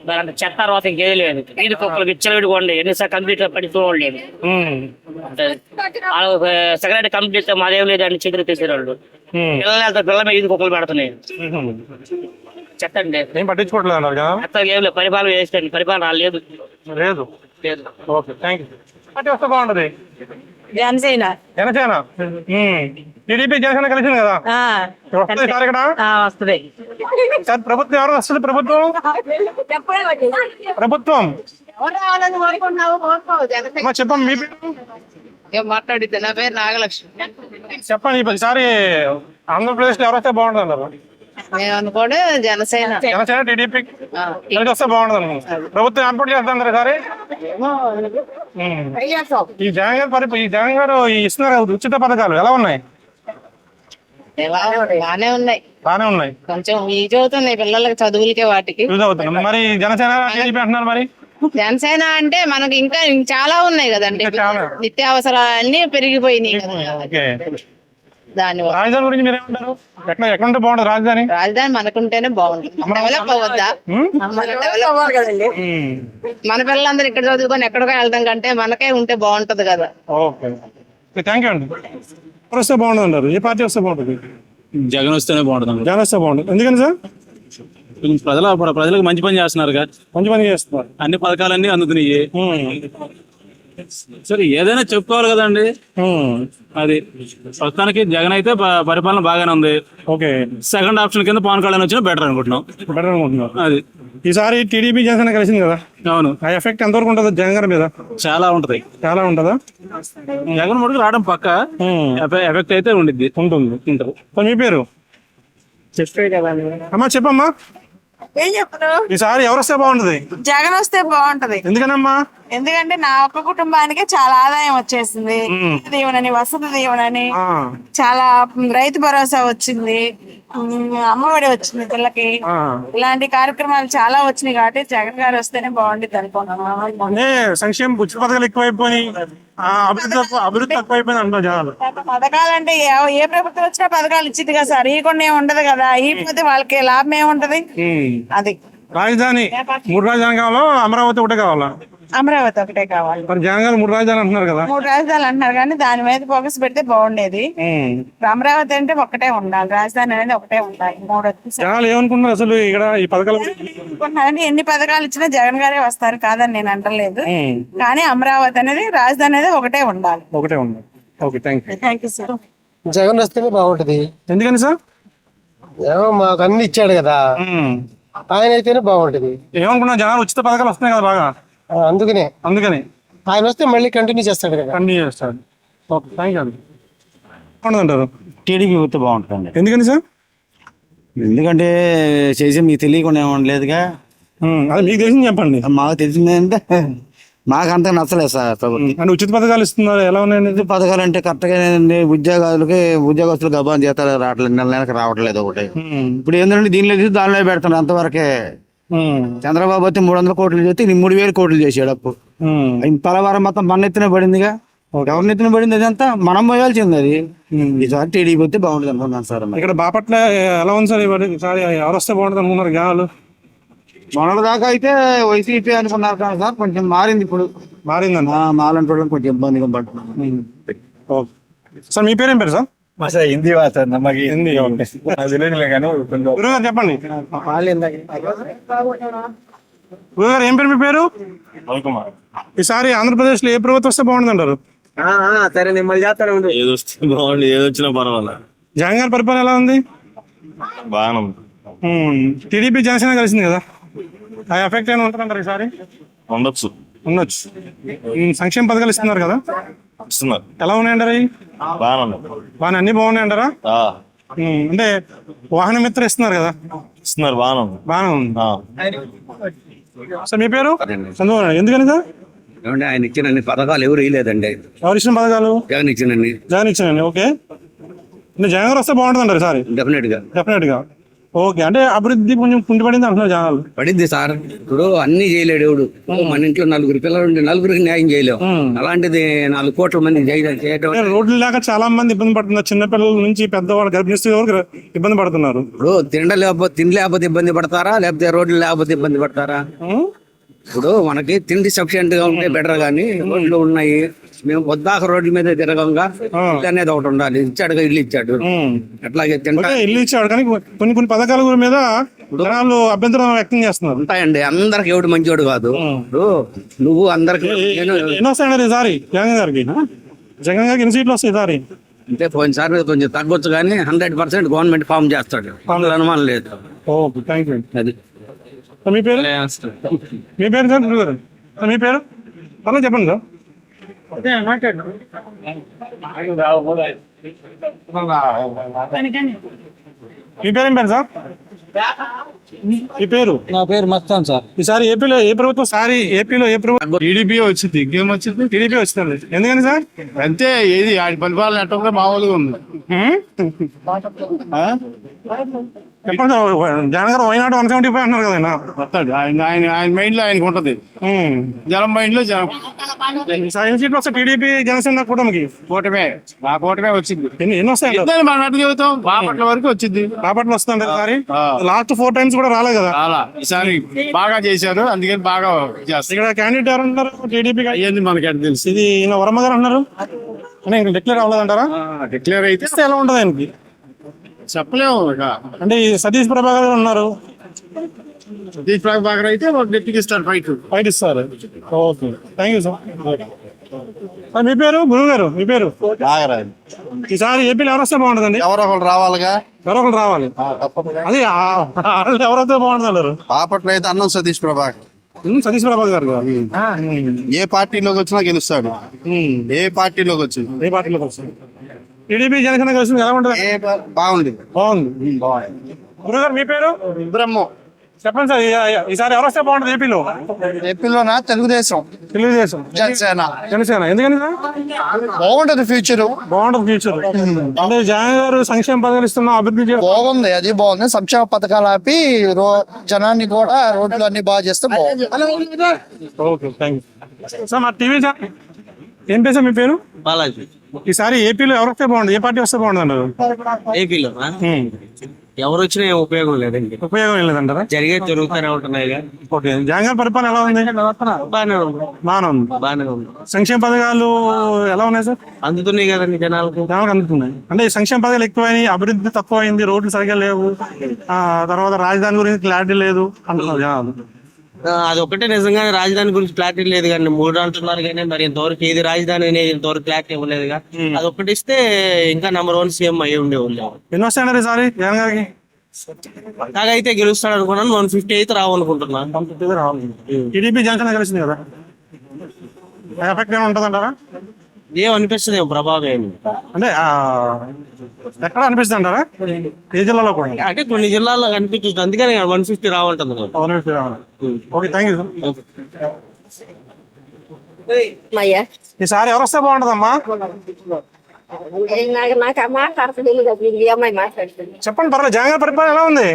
దాని చెత్త తర్వాత ఇంకేం లేదు. ఇది కుక్కలు విచ్చలవిడికోండి, ఎన్నిసార్లు కంప్లీట్ పడి చూడలేదు. సెక్రటరీ కంప్లీట్ మాదేం లేదు అని చేతులు తీసేవాళ్ళు. పిల్లలు వెళ్తారు, పిల్లల మీద ఇది కుక్కలు పెడుతున్నాయి. చెత్త అండి, ఏం పట్టించుకోవట్లేదు. చెత్త ఏం లేదు, పరిపాలన వేస్ట్. పరిపాలన లేదు. Okay, thank you. పార్టీ వస్తే బాగుంటది? జనసేన. టీడీపీ జనసేన కలిసింది కదా? వస్తుంది సార్ ఇక్కడ? వస్తుంది. సార్ ప్రభుత్వం ఎవరు వస్తుంది? ప్రభుత్వం చెప్పండి, మీ పేరు? మాట్లాడితే నా పేరు నాగలక్ష్మి. చెప్పండి, ఈసారి ఆంధ్రప్రదేశ్ లో ఎవరు వస్తే బాగుంటుంది అన్నారు? మేము అనుకోండి జనసేన. టీడీపీ వస్తే బాగుంటుంది. ప్రభుత్వం ఏర్పాటు చేస్తాం సార్. ఈ జగన్ గారు ఇస్తున్నారు కదా ఉచిత పథకాలు, ఎలా ఉన్నాయి? బానే ఉన్నాయి. కొంచెం యూజ్ అవుతున్నాయి పిల్లలకి, చదువులకి వాటికి. మరి జనసేన టీడీపీ అంటున్నారు. మరి జనసేన అంటే మనకి ఇంకా చాలా ఉన్నాయి కదండి, నిత్యావసరాలన్నీ పెరిగిపోయినాయి కదా. రాజధాని గురించి మీరేమంటారు? ఎక్కడ బాగుంటుంది రాజధాని? రాజధాని మనకుంటేనే బాగుంటుంది. డెవలప్ అవ్వద్దా? మన పిల్లలందరూ ఇక్కడ చదువుకొని ఎక్కడికో వెళ్తాం కంటే మనకే ఉంటే బాగుంటది కదా. ఓకే, థ్యాంక్ యూ అండి. వస్తే బాగుంటుంది అంటారు? ఏ పార్టీ వస్తే బాగుంటుంది? జగన్ వస్తేనే బాగుంటుంది. జగన్ వస్తే బాగుంటుంది. ఎందుకని సార్? ప్రజలకు మంచి పని చేస్తున్నారు కదా, మంచి పని చేస్తున్నారు. అన్ని పథకాలన్నీ అందుతున్నాయి. సరే ఏదైనా చెప్పుకోవాలి కదండి. అది ప్రస్తుతానికి జగన్ అయితే పరిపాలన బాగానే ఉంది. ఓకే, సెకండ్ ఆప్షన్ కింద పవన్ కళ్యాణ్ వచ్చినా బెటర్ అనుకుంటున్నాం. అది ఈసారి టీడీపీ జనసేన కలిసింది కదా? అవును. ఆ ఎఫెక్ట్ ఎంతవరకు ఉంటుంది జగన్ గారి మీద? చాలా ఉంటది. చాలా ఉంటుందా? జగన్ ముడికి రావడం పక్క ఎఫెక్ట్ అయితే ఉంటుంది. మీ పేరు? అమ్మా చెప్పమ్మా, ఏం చెప్పను? ఈసారి ఎవరు వస్తే బాగుంటది? జగన్ వస్తే బాగుంటది. ఎందుకనమ్మా? ఎందుకంటే నా ఒక్క కుటుంబానికి చాలా ఆదాయం వచ్చేసింది. దీవెనని, వసతి దీవెనని, చాలా రైతు భరోసా వచ్చింది, అమ్మఒడి వచ్చింది పిల్లకి. ఇలాంటి కార్యక్రమాలు చాలా వచ్చినాయి కాబట్టి జగన్ గారు వస్తేనే బాగుంటుంది అనుకున్నాను. సంక్షేమ ఉచిత పథకాలు ఎక్కువైపోయి అభివృద్ధి తక్కువ అయిపోయింది అంటారు జనాలు. పథకాలంటే ఏ ప్రభుత్వం వచ్చినా పథకాలు ఇచ్చింది కదా సార్, ఇవ్వకుండా ఏమి ఉండదు కదా, ఇకపోతే వాళ్ళకి లాభం ఏముంటది. అది రాజధాని 3 రాజధాని కావాలా, అమరావతి ఒకటే కావాలా? అమరావతి ఒకటే కావాలి. మరి జగన్ గారు 3 రాజధాని అంటున్నారు కదా. 3 రాజధానులు అంటున్నారు కానీ దాని మీద ఫోకస్ పెడితే బాగుండేది. అమరావతి అంటే ఒకటే ఉండాలి, రాజధాని అనేది ఒకటే ఉండాలి. 3 జనాలు ఏమనుకుంటున్నారు అసలు ఇక్కడ ఈ పథకాలు? ఎన్ని పథకాలు ఇచ్చినా జగన్ గారే వస్తారు కాదని నేను అంటలేదు, కానీ అమరావతి అనేది రాజధాని అనేది ఒకటే ఉండాలి. ఒకటే ఉండాలి. Okay, thank you sir. Jagan వస్తేనే బాగుంటది. ఎందుకని సార్? ఏమో మాకు అన్ని ఇచ్చాడు కదా, ఆయన అయితేనే బాగుంటది. ఏమనుకున్నా జనాలు ఉచిత పథకాలు వస్తున్నాయి కదా బాగా, అందుకని ఆయన వస్తే మళ్ళీ కంటిన్యూ చేస్తాడు కదా. కంటిన్యూ చేస్తాడు. ఓకే, థ్యాంక్ యూ అండి. బాగుంటుందంటారు? టీడీపీ వస్తే బాగుంటుందండి. ఎందుకని సార్? ఎందుకంటే చేసి మీకు తెలియకుండా ఏమన్నా లేదుగా. అది మీకు తెలిసింది చెప్పండి. మాకు తెలిసింది అంటే మాకు అంత నచ్చలేదు సార్ ప్రభుత్వం. అంటే ఉచిత పథకాలు ఇస్తున్నారు, ఎలా ఉన్నాయండి పథకాలు అంటే కరెక్ట్గా ఉద్యోగస్తులు గబాన్ జీతాలు రావట్లేదు, నెలకి రావట్లేదు ఒకటి. ఇప్పుడు ఏంటంటే దీనిలో తీసి దానిలో పెడుతున్నారు అంతవరకే. చంద్రబాబు అయితే 300 కోట్లు చేస్తే 3,000 కోట్లు చేసాడు అప్పు. తలవారం మొత్తం మన ఎత్తున పడిందిగా. ఎవరిని ఎత్తున పడింది అదంతా మనం పోయాల్సింది. అది ఈసారి టీడీపీ వస్తే బాగుంటుంది అనుకున్నాను సార్. ఇక్కడ బాపట్ల ఎలా ఉంది సార్? ఈసారి ఎవరు వస్తే బాగుంటుంది అనుకున్నారు జనాలు? మొన్నటి దాకా అయితే వైసీపీ అనుకున్నారు కానీ సార్ కొంచెం మారింది. ఇప్పుడు మారిందండి. మాలంటి వాళ్ళని కొంచెం ఇబ్బందిగా పడుతున్నాం. ఓకే సార్, మీ పేరేం పేరు సార్? హిందీ భాష నమ్మకి హిందీ. గురుగారు చెప్పండి. గురుగారు ఏం పేరు మీ పేరు? ఈసారి ఆంధ్రప్రదేశ్ లో ఏ ప్రభుత్వం వస్తే బాగుంటుంది అంటారు? సరే మిమ్మల్ని చేస్తాను. ఏది వస్తే బాగుంది, ఏది వచ్చినా పర్వాలేదు. జగన్ గారి పరిపాలన ఎలా ఉంది? బాగానే ఉంది. టీడీపీ జనసేన కలిసింది కదా, ఆ ఎఫెక్ట్ ఏమైనా ఉంటుందంటారు ఈసారి? ఉండొచ్చు. సంక్షేమ పథకాలు ఇస్తున్నారు కదా, ఇస్తున్నారు. ఎలా ఉన్నాయంటారు? బాగానే ఉంది. బాగా అన్ని బాగున్నాయి అంటారా? అంటే వాహన మిత్ర ఇస్తున్నారు కదా, ఇస్తున్నారు. బాగానే ఉంది. బాగానే ఉంది. సార్ మీ పేరు? చంద్రబాబు. ఎందుకని సార్? ఆయన ఇచ్చిన పథకాలు ఎవరు ఇవ్వలేదండి. ఎవరు ఇచ్చిన పథకాలు? జగన్ ఇచ్చినండి. జగన్ ఇచ్చానండి. ఓకే, అంటే జగన్ గారు వస్తే బాగుంటుంది అంటారు సార్? డెఫినెట్ గా. ఓకే, అంటే అభివృద్ధి కొంచెం కుంటిపడింది అంటున్నారు జనాలు. పడింది సార్. ఇప్పుడు అన్ని చేయలేడు ఎవడు. మన ఇంట్లో 4 పిల్లలు ఉంటే 4కి న్యాయం చేయలేవు. అలాంటిది 4 కోట్ల మంది చేయడం. రోడ్లు లేక చాలా మంది ఇబ్బంది పడుతున్నారు. చిన్నపిల్లల నుంచి పెద్దవాళ్ళు, గర్భిణీ స్త్రీల వరకు ఇబ్బంది పడుతున్నారు. ఇప్పుడు తినలేకపోతే ఇబ్బంది పడతారా, లేకపోతే రోడ్లు లేకపోతే ఇబ్బంది పడతారా? ఇప్పుడు మనకి తిండి సఫిషియెంట్ గా ఉంటే బెటర్ గానీ రోడ్లు ఉన్నాయి. మేము పొద్దాక రోడ్ల మీద తిరగంగా ఇల్లు అనేది ఒకటి ఉండాలి. ఇచ్చాడుగా ఇల్లు ఇచ్చాడు, అట్లాగే ఇల్లు ఇచ్చాడు. కానీ కొన్ని పథకాల మీద జనాలు అభ్యంతరం వ్యక్తం చేస్తున్నారు. ఉంటాయండి, అందరికి ఎవడు మంచివాడు కాదు. నువ్వు అందరికి ఎన్నో వస్తాయండి ఈసారి జగన్ గారికి? జగన్ గారికి ఎన్ని సీట్లు వస్తాయి ఈసారి? అంటే పోయినసారి కొంచెం తగ్గొచ్చు కానీ 100% గవర్నమెంట్ ఫామ్ చేస్తాడు, అనుమానం లేదు. Okay, thank you. అది మీ పేరు? మీ పేరు సార్? మీ పేరు పర్లేదు చెప్పండి సార్. మీ పేరేం పేరు సార్? మీ పేరు? నా పేరు మస్తాన్ సార్. ఈసారి ఏపీలో ఏ ప్రభుత్వం? ఏపీలో ఏ ప్రభుత్వం? టీడీపీ వచ్చింది. ఇంకేం వచ్చింది? టీడీపీ వచ్చింది. ఎందుకని సార్? అంతే, ఏది ఆయన పరిపాలన ఎట్లా మామూలుగా ఉంది. చెప్పండి సార్. జగన్ గారు వైనాడు 175 అంటున్నారు కదా. వస్తాడు ఆయన మైండ్ లో ఆయనకు ఉంటది, జనం మైండ్ లో జనం. ఎన్ని సీట్లు వస్తాయి టీడీపీ జనసేన కూటమికి? కూటమే. ఆ కూటమే వచ్చింది. ఎన్ని వస్తాయి? మనం ఎట్లా చెబుతాం, బాపట్ల వరకు వచ్చింది. బాపట్ల వస్తుంది ఈసారి. లాస్ట్ 4 times కూడా రాలేదు కదా. ఈసారి బాగా చేశారు, అందుకని బాగా చేస్తారు. ఇక్కడ క్యాండిడేట్ ఎవరు అంటారు టీడీపీ? ఏంది మనకి ఎట్లా తెలుసు? ఇది ఈయన వర్మ గారు అన్నారు. డిక్లేర్ అవ్వలేదంటారా? డిక్లేర్ అయితే ఎలా ఉంటది ఆయనకి చెప్పలేము. అంటే ఈ సతీష్ ప్రభాకర్ గారు ఉన్నారు. సతీష్ ప్రభాకర్ అయితే ఒక గట్టికి ఇస్తారు, ఫైట్ ఇస్తారు. Okay, thank you sir. మీ పేరు? గురువు గారు మీ పేరు? ఈసారి ఏపీలో ఎవరు వస్తే బాగుంటుందండి? ఎవరో ఒకరు రావాలిగా. ఎవరో ఒకరు రావాలి. అది ఎవరైతే బాగుంటున్నారు? బాపట్ల అయితే అన్నం సతీష్ ప్రభాకర్. సతీష్ ప్రభాకర్ గారు ఏ పార్టీలోకి వచ్చినా గెలుస్తాడు. ఏ పార్టీలోకి వచ్చింది? ఏ పార్టీలోకి వచ్చింది? టీడీపీ జనసేన కలిసి ఎలా ఉంటుంది? బాగుంది. గురుగారు మీ పేరు? బ్రహ్మ. చెప్పండి సార్, ఈసారి ఎవరు వస్తే బాగుంటుంది ఏపీలో? ఏపీలోనా? తెలుగుదేశం. జనసేన. ఎందుకని సార్? బాగుంటది ఫ్యూచర్. అంటే జగన్ గారు సంక్షేమ పథకాలు ఇస్తున్నా, అభివృద్ధి బాగుంది. అది బాగుంది. సంక్షేమ పథకాలు ఆపి జనాన్ని కూడా రోడ్లు అన్ని బాగా చేస్తే బాగుంది. Okay, thank you sir. మా టీవీ ఏం పేరు సార్ మీ పేరు? బాలాజీ. ఈసారి ఏపీలో ఎవరు వస్తే బాగుంది, ఏ పార్టీ వస్తే బాగుంది అన్నారు? ఏపీలో ఎవరు వచ్చినా ఏం ఉపయోగం లేదండి. ఉపయోగం ఏం లేదంటారా? జరిగేది జరుగుతూనే ఉంటున్నాయి. ఓకే, జగన్ గారి పరిపాలన ఎలా ఉంది? బాగానే ఉంది. బాగానే ఉంది. సంక్షేమ పథకాలు ఎలా ఉన్నాయి సార్? అందుతున్నాయి కదండి జనాలకు. అందుతున్నాయి అంటే సంక్షేమ పథకాలు ఎక్కువైనాయి, అభివృద్ధి తక్కువైంది, రోడ్లు సరిగా లేవు, తర్వాత రాజధాని గురించి క్లారిటీ లేదు అంటున్నారు జనాలు. అది ఒకటే నిజంగానే రాజధాని గురించి క్లారిటీ లేదు కానీ 3 అంటున్నారు కానీ మరి ఇంతవరకు ఏది రాజధాని అనేది ఇంతవరకు క్లారిటీ ఇవ్వలేదుగా. అది ఒకటి ఇస్తే ఇంకా #1 సీఎం అయ్యి ఉండేవాళ్ళు. ఎన్ని వస్తాయన్నారు ఈసారి జగన్ గారికి? నాకైతే గెలుస్తాడు అనుకున్నాను. 150 అయితే రావాలనుకుంటున్నాను. టీడీపీ జనసేన కలిసింది కదా, ఎఫెక్ట్ ఏమైనా ఉంటుందంటారా? ఏం అనిపిస్తుంది ప్రభావం ఏమి అంటే ఎక్కడ అనిపిస్తుంది అంటారా? ఏ జిల్లాలో కూడా? అంటే కొన్ని జిల్లాల్లో కనిపిస్తుంది, అందుకని 150 రావాలంటుంది. Okay, thank you sir. ఈసారి ఎవరు వస్తే బాగుంటుందమ్మా? చెప్పండి, పర్లేదు. జగన్ గారి పరిపాలన ఎలా ఉంది?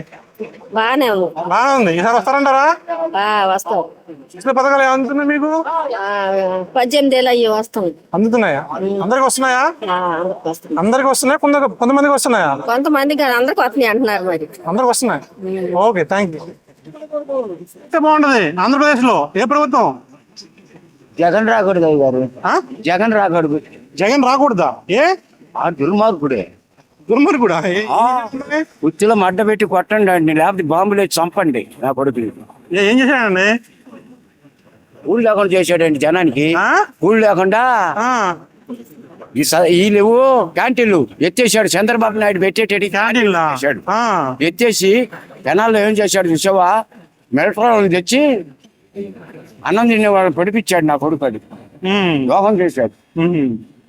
బాగానే ఉంది. బాగా ఉంది. ఈసారి వస్తారంటారా? వస్తాం. ఇచ్చిన పథకాలు అందుతున్నాయి మీకు? 18 ఏళ్ళు అయ్యి వస్తాం. అందుతున్నాయా? అందరికి వస్తున్నాయా? అందరికి వస్తున్నాయా? కొంతమందికి వస్తున్నాయా? కొంతమంది అందరికి వస్తున్నాయి అంటున్నారు మరి. అందరికి వస్తున్నాయి. Okay, thank you. బాగుంటది ఆంధ్రప్రదేశ్ లో ఏ ప్రభుత్వం? జగన్ రాకూడదు గారు, జగన్ రాకూడదు. జగన్ రాకూడదా? ఏ? ఆ దుర్మార్గుడే. దుర్మార్గుడా? ఉత్తిలో మడ్డ పెట్టి కొట్టండి అండి, లేకపోతే బాంబులు వేసి చంపండి నా కొడుకు. ఏం చేశాడండి? ఊళ్ళు లేకుండా చేశాడండి జనానికి. ఊళ్ళు లేకుండా ఈ లేవు క్యాంటీన్లు ఎత్తేసాడు. చంద్రబాబు నాయుడు పెట్టేటట్టు క్యాంటీన్లు చేశాడు. ఎత్తేసి జనాల్లో ఏం చేశాడు చూసావా? మెట్రోలను తెచ్చి అన్నం తినేవాడు పొడిపించాడు నా కొడుకు. అది దోహం చేశాడు.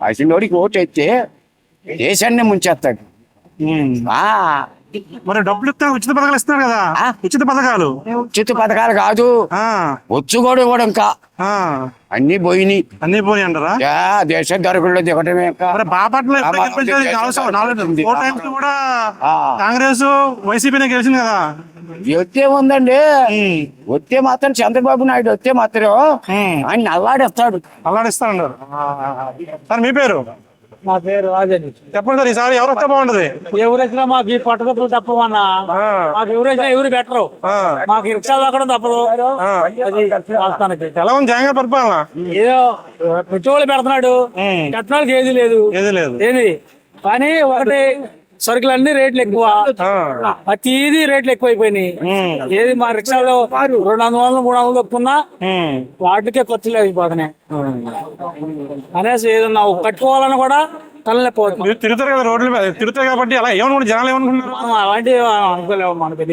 అసలు ఓటు ఎత్తే దేశాన్ని ముంచేస్తాడు. మరి డబ్బులు ఇస్తా ఉచిత పథకాలు ఇస్తున్నారు కదా, ఉచిత పథకాలు. ఉచిత పథకాలు కాదు, వచ్చు కూడా ఇవ్వడం. ఇంకా అన్ని పోయినాయి. అన్ని పోయి అంటారా? దేశ ధరకుల్లో దిగటమే. బాపట్ల కూడా కాంగ్రెస్ వైసీపీనే గెలిచింది కదా. వస్తే ఉందండి, వస్తే మాత్రం చంద్రబాబు నాయుడు వస్తే మాత్రం ఆయన అల్లాడిస్తాడు. అల్లాడిస్తాడు. సార్ మీ పేరు? నా పేరు రాజని. చెప్పండి సార్, ఈసారి ఎవరు వస్తే బాగుంటది? ఎవరు వచ్చినా మాకు ఈ పట్టదప్పులు తప్పవన్నా. మాకు ఎవరు వచ్చినా ఎవరు బెటరు. మాకు రిక్షాలు అక్కడ తప్పదు. ఎలా ఉంది జగన్ గారి పరిపాలన? ఏదో పెట్రోల్ పెడుతున్నాడు, కట్నాలకి ఏది లేదు. ఏది కానీ ఒకటి సరుకులన్నీ రేట్లు ఎక్కువ, ప్రతిదీ రేట్లు ఎక్కువైపోయినాయి. ఏది మా రిక్షాలో 200 300 తప్పున్నా వాటికే ఖర్చులు అయిపోతున్నాయి అనేసి ఏదన్నా కట్టుకోవాలని కూడా తలనొప్పి. తిరుగుతారు కదా రోడ్ల మీద, తిరుగుతారు కాబట్టి అలా ఏమనుకుంటారు జనాలు? ఏమనుకుంటున్నారు? అలాంటివి అనుకోలేము మనకి.